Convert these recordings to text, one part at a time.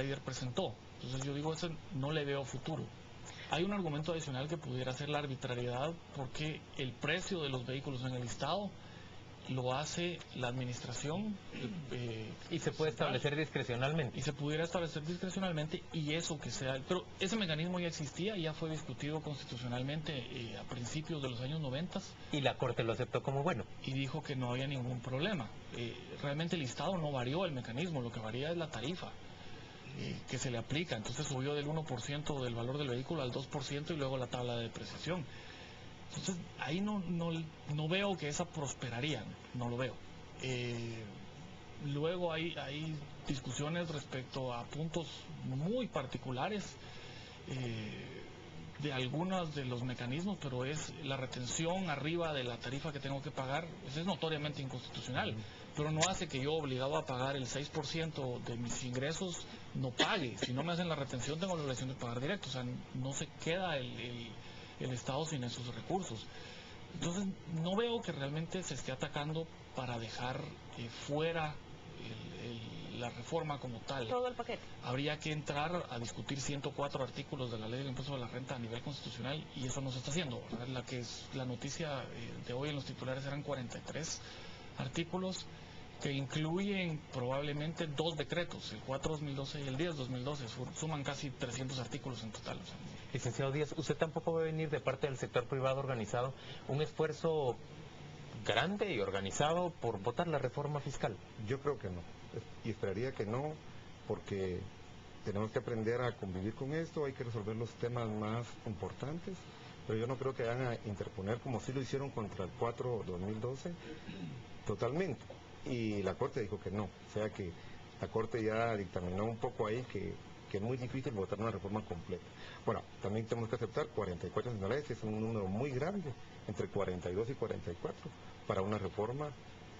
líder presentó. Entonces yo digo, eso no le veo futuro. Hay un argumento adicional que pudiera ser la arbitrariedad, porque el precio de los vehículos en el listado lo hace la administración. Y se puede establecer discrecionalmente. Y se pudiera establecer discrecionalmente, y eso que sea... Pero ese mecanismo ya existía, ya fue discutido constitucionalmente a principios de los años 90. Y la Corte lo aceptó como bueno. Y dijo que no había ningún problema. Realmente el listado no varió el mecanismo, lo que varía es la tarifa que se le aplica. Entonces subió del 1% del valor del vehículo al 2% y luego la tabla de depreciación. Entonces ahí no veo que esa prosperaría, no lo veo. Luego hay discusiones respecto a puntos muy particulares de algunos de los mecanismos, pero es la retención arriba de la tarifa que tengo que pagar, pues es notoriamente inconstitucional, pero no hace que yo, obligado a pagar el 6% de mis ingresos, no pague. Si no me hacen la retención, tengo la obligación de pagar directo. O sea, no se queda el Estado sin esos recursos. Entonces no veo que realmente se esté atacando para dejar fuera la reforma como tal. Todo el paquete. Habría que entrar a discutir 104 artículos de la ley del impuesto de la renta a nivel constitucional, y eso no se está haciendo. La noticia de hoy en los titulares eran 43 artículos que incluyen probablemente 2 decretos, el 4/2012 y el 10/2012, suman casi 300 artículos en total. O sea, licenciado Díaz, ¿usted tampoco va a venir de parte del sector privado organizado un esfuerzo grande y organizado por votar la reforma fiscal? Yo creo que no, y esperaría que no, porque tenemos que aprender a convivir con esto, hay que resolver los temas más importantes, pero yo no creo que vayan a interponer como sí lo hicieron contra el 4/2012 totalmente, y la Corte dijo que no, o sea que la Corte ya dictaminó un poco ahí que es muy difícil votar una reforma completa. Bueno, también tenemos que aceptar 44 nacionales, es un número muy grande, entre 42 y 44, para una reforma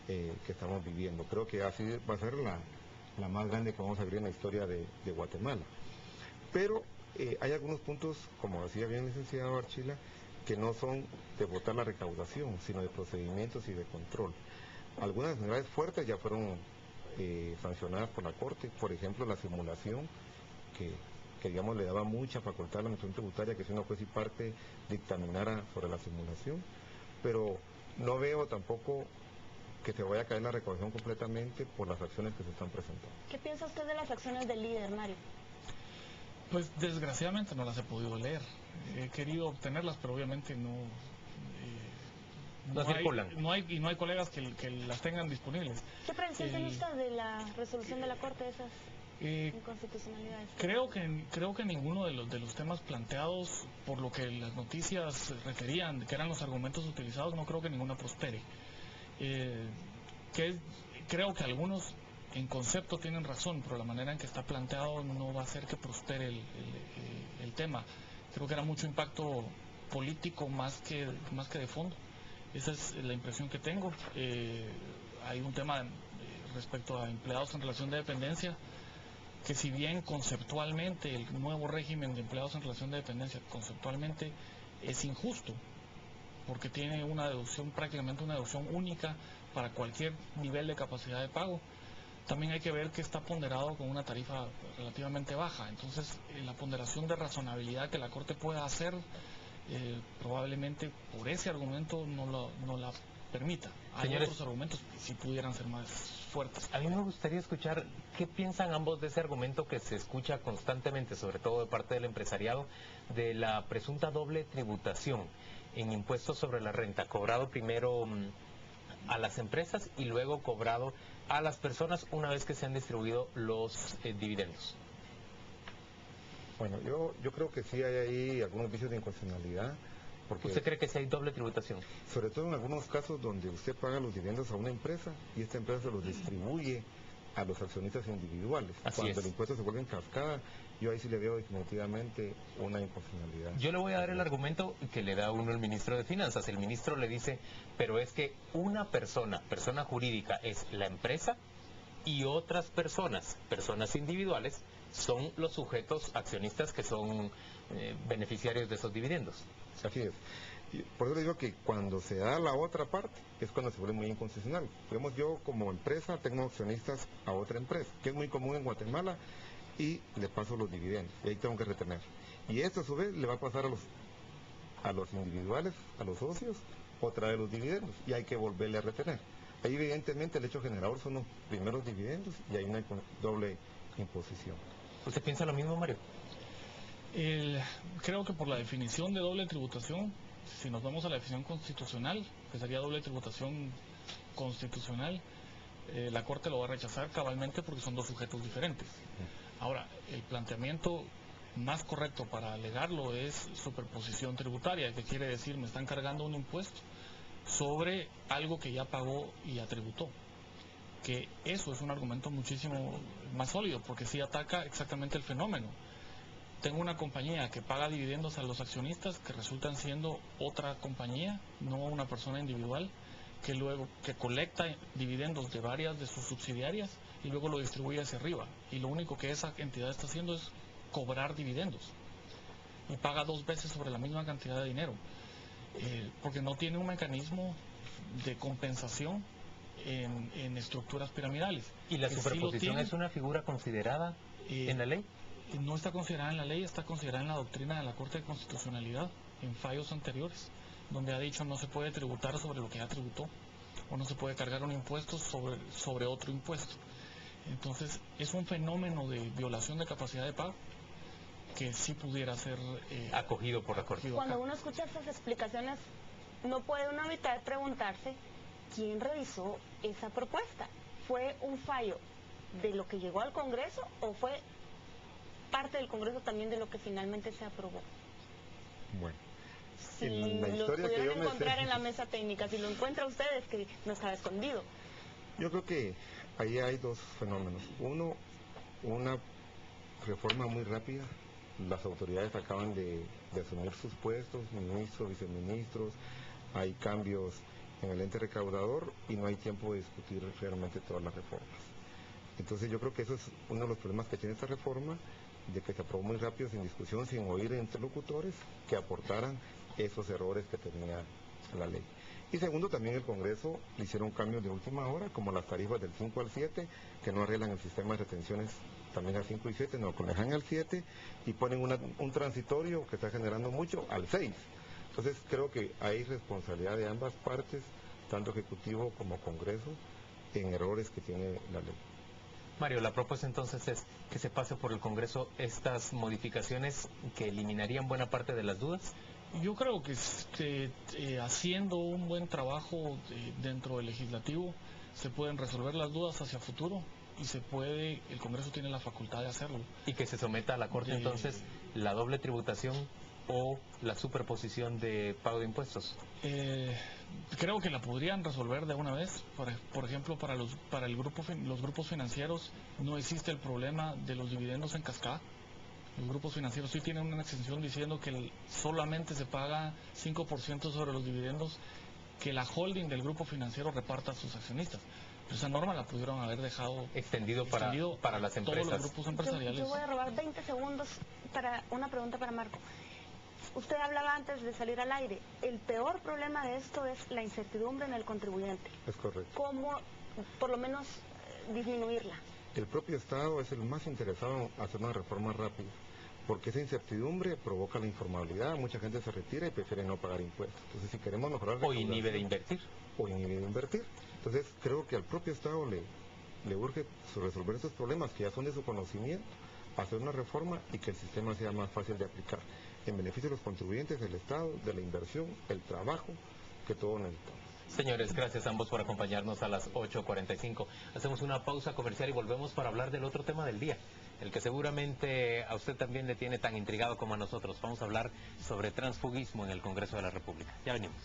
que estamos viviendo. Creo que así va a ser la más grande que vamos a vivir en la historia de Guatemala. Pero hay algunos puntos, como decía bien el licenciado Archila, que no son de votar la recaudación, sino de procedimientos y de control. Algunas nacionalidades fuertes ya fueron sancionadas por la Corte, por ejemplo la simulación, que digamos le daba mucha facultad a la Administración Tributaria que si una juez y parte dictaminara sobre la simulación, pero no veo tampoco que se vaya a caer la recaudación completamente por las acciones que se están presentando. ¿Qué piensa usted de las acciones del líder, Mario? Pues desgraciadamente no las he podido leer. He querido obtenerlas, pero obviamente no circulan. No hay colegas que las tengan disponibles. ¿Qué apreciación tiene usted de la resolución de la Corte de esas inconstitucionalidades? Creo que ninguno de los temas planteados, por lo que las noticias referían, que eran los argumentos utilizados, no creo que ninguna prospere. Creo que algunos en concepto tienen razón, pero la manera en que está planteado no va a hacer que prospere el tema. Creo que era mucho impacto político más que de fondo. Esa es la impresión que tengo. Hay un tema respecto a empleados en relación de dependencia, que si bien conceptualmente el nuevo régimen de empleados en relación de dependencia conceptualmente es injusto, porque tiene una deducción, prácticamente una deducción única para cualquier nivel de capacidad de pago, también hay que ver que está ponderado con una tarifa relativamente baja. Entonces la ponderación de razonabilidad que la Corte pueda hacer probablemente por ese argumento no la permita. Hay Señores, otros argumentos que sí pudieran ser más fuertes. A mí me gustaría escuchar qué piensan ambos de ese argumento que se escucha constantemente, sobre todo de parte del empresariado, de la presunta doble tributación en impuestos sobre la renta, cobrado primero a las empresas y luego cobrado a las personas una vez que se han distribuido los dividendos. Bueno, yo creo que sí hay ahí algunos vicios de inconstitucionalidad. Porque, ¿usted cree que sí hay doble tributación? Sobre todo en algunos casos donde usted paga los dividendos a una empresa y esta empresa se los distribuye a los accionistas individuales. Cuando el impuesto se vuelve en cascada, yo ahí sí le veo definitivamente una inconstitucionalidad. Yo le voy a dar el argumento que le da uno el ministro de Finanzas. El ministro le dice, pero es que una persona jurídica es la empresa y otras personas individuales, son los sujetos accionistas que son beneficiarios de esos dividendos. Así es. Y por eso le digo que cuando se da la otra parte es cuando se vuelve muy inconstitucional. Digamos, yo como empresa tengo accionistas a otra empresa, que es muy común en Guatemala, y le paso los dividendos, y ahí tengo que retener. Y esto a su vez le va a pasar a los individuales, a los socios, otra vez los dividendos, y hay que volverle a retener. Ahí evidentemente el hecho generador son los primeros dividendos y hay una doble imposición. ¿Usted piensa lo mismo, Mario? Creo que por la definición de doble tributación, si nos vamos a la definición constitucional, que sería doble tributación constitucional, la Corte lo va a rechazar cabalmente porque son dos sujetos diferentes. Ahora, el planteamiento más correcto para alegarlo es superposición tributaria, que quiere decir me están cargando un impuesto sobre algo que ya pagó y ya tributó. Que eso es un argumento muchísimo más sólido, porque sí ataca exactamente el fenómeno. Tengo una compañía que paga dividendos a los accionistas que resultan siendo otra compañía, no una persona individual, que luego colecta dividendos de varias de sus subsidiarias y luego lo distribuye hacia arriba. Y lo único que esa entidad está haciendo es cobrar dividendos. Y paga 2 veces sobre la misma cantidad de dinero. Porque no tiene un mecanismo de compensación en estructuras piramidales. ¿Y la superposición es una figura considerada en la ley? No está considerada en la ley, está considerada en la doctrina de la Corte de Constitucionalidad, en fallos anteriores, donde ha dicho no se puede tributar sobre lo que ya tributó, o no se puede cargar un impuesto sobre otro impuesto. Entonces, es un fenómeno de violación de capacidad de pago que sí pudiera ser acogido por la Corte. Cuando uno escucha estas explicaciones, no puede uno evitar preguntarse quién revisó esa propuesta. ¿Fue un fallo de lo que llegó al Congreso o fue parte del Congreso también de lo que finalmente se aprobó? Bueno, si lo pudieran encontrar en la mesa técnica, si lo encuentra ustedes, que no estaba escondido. Yo creo que ahí hay dos fenómenos. Uno, una reforma muy rápida. Las autoridades acaban de asumir sus puestos, ministros, viceministros, hay cambios en el ente recaudador y no hay tiempo de discutir realmente todas las reformas. Entonces yo creo que eso es uno de los problemas que tiene esta reforma, de que se aprobó muy rápido, sin discusión, sin oír interlocutores que aportaran esos errores que tenía la ley. Y segundo, también el Congreso le hicieron cambios de última hora, como las tarifas del 5 al 7, que no arreglan el sistema de retenciones también al 5 y 7, no, lo dejan al 7 y ponen un transitorio que está generando mucho al 6. Entonces creo que hay responsabilidad de ambas partes, tanto Ejecutivo como Congreso, en errores que tiene la ley. Mario, la propuesta entonces es que se pase por el Congreso estas modificaciones que eliminarían buena parte de las dudas. Yo creo que haciendo un buen trabajo dentro del legislativo se pueden resolver las dudas hacia futuro y el Congreso tiene la facultad de hacerlo. Y que se someta a la Corte entonces la doble tributación o la superposición de pago de impuestos. Creo que la podrían resolver de una vez. Por ejemplo, para los grupos financieros no existe el problema de los dividendos en cascada. Los grupos financieros sí tienen una exención diciendo que solamente se paga 5% sobre los dividendos que la holding del grupo financiero reparta a sus accionistas. Pero esa norma la pudieron haber dejado extendido para las empresas. Todos los grupos empresariales. Yo voy a robar 20 segundos para una pregunta para Marco. Usted hablaba antes de salir al aire. El peor problema de esto es la incertidumbre en el contribuyente. Es correcto. ¿Cómo, por lo menos, disminuirla? El propio Estado es el más interesado en hacer una reforma rápida, porque esa incertidumbre provoca la informabilidad, mucha gente se retira y prefiere no pagar impuestos. Entonces, si queremos mejorar... O inhibe de invertir. O inhibe de invertir. Entonces, creo que al propio Estado le urge resolver estos problemas que ya son de su conocimiento, hacer una reforma y que el sistema sea más fácil de aplicar, en beneficio de los contribuyentes, del Estado, de la inversión, el trabajo, que todos necesitamos. Señores, gracias a ambos por acompañarnos a las 8:45. Hacemos una pausa comercial y volvemos para hablar del otro tema del día, el que seguramente a usted también le tiene tan intrigado como a nosotros. Vamos a hablar sobre transfugismo en el Congreso de la República. Ya venimos.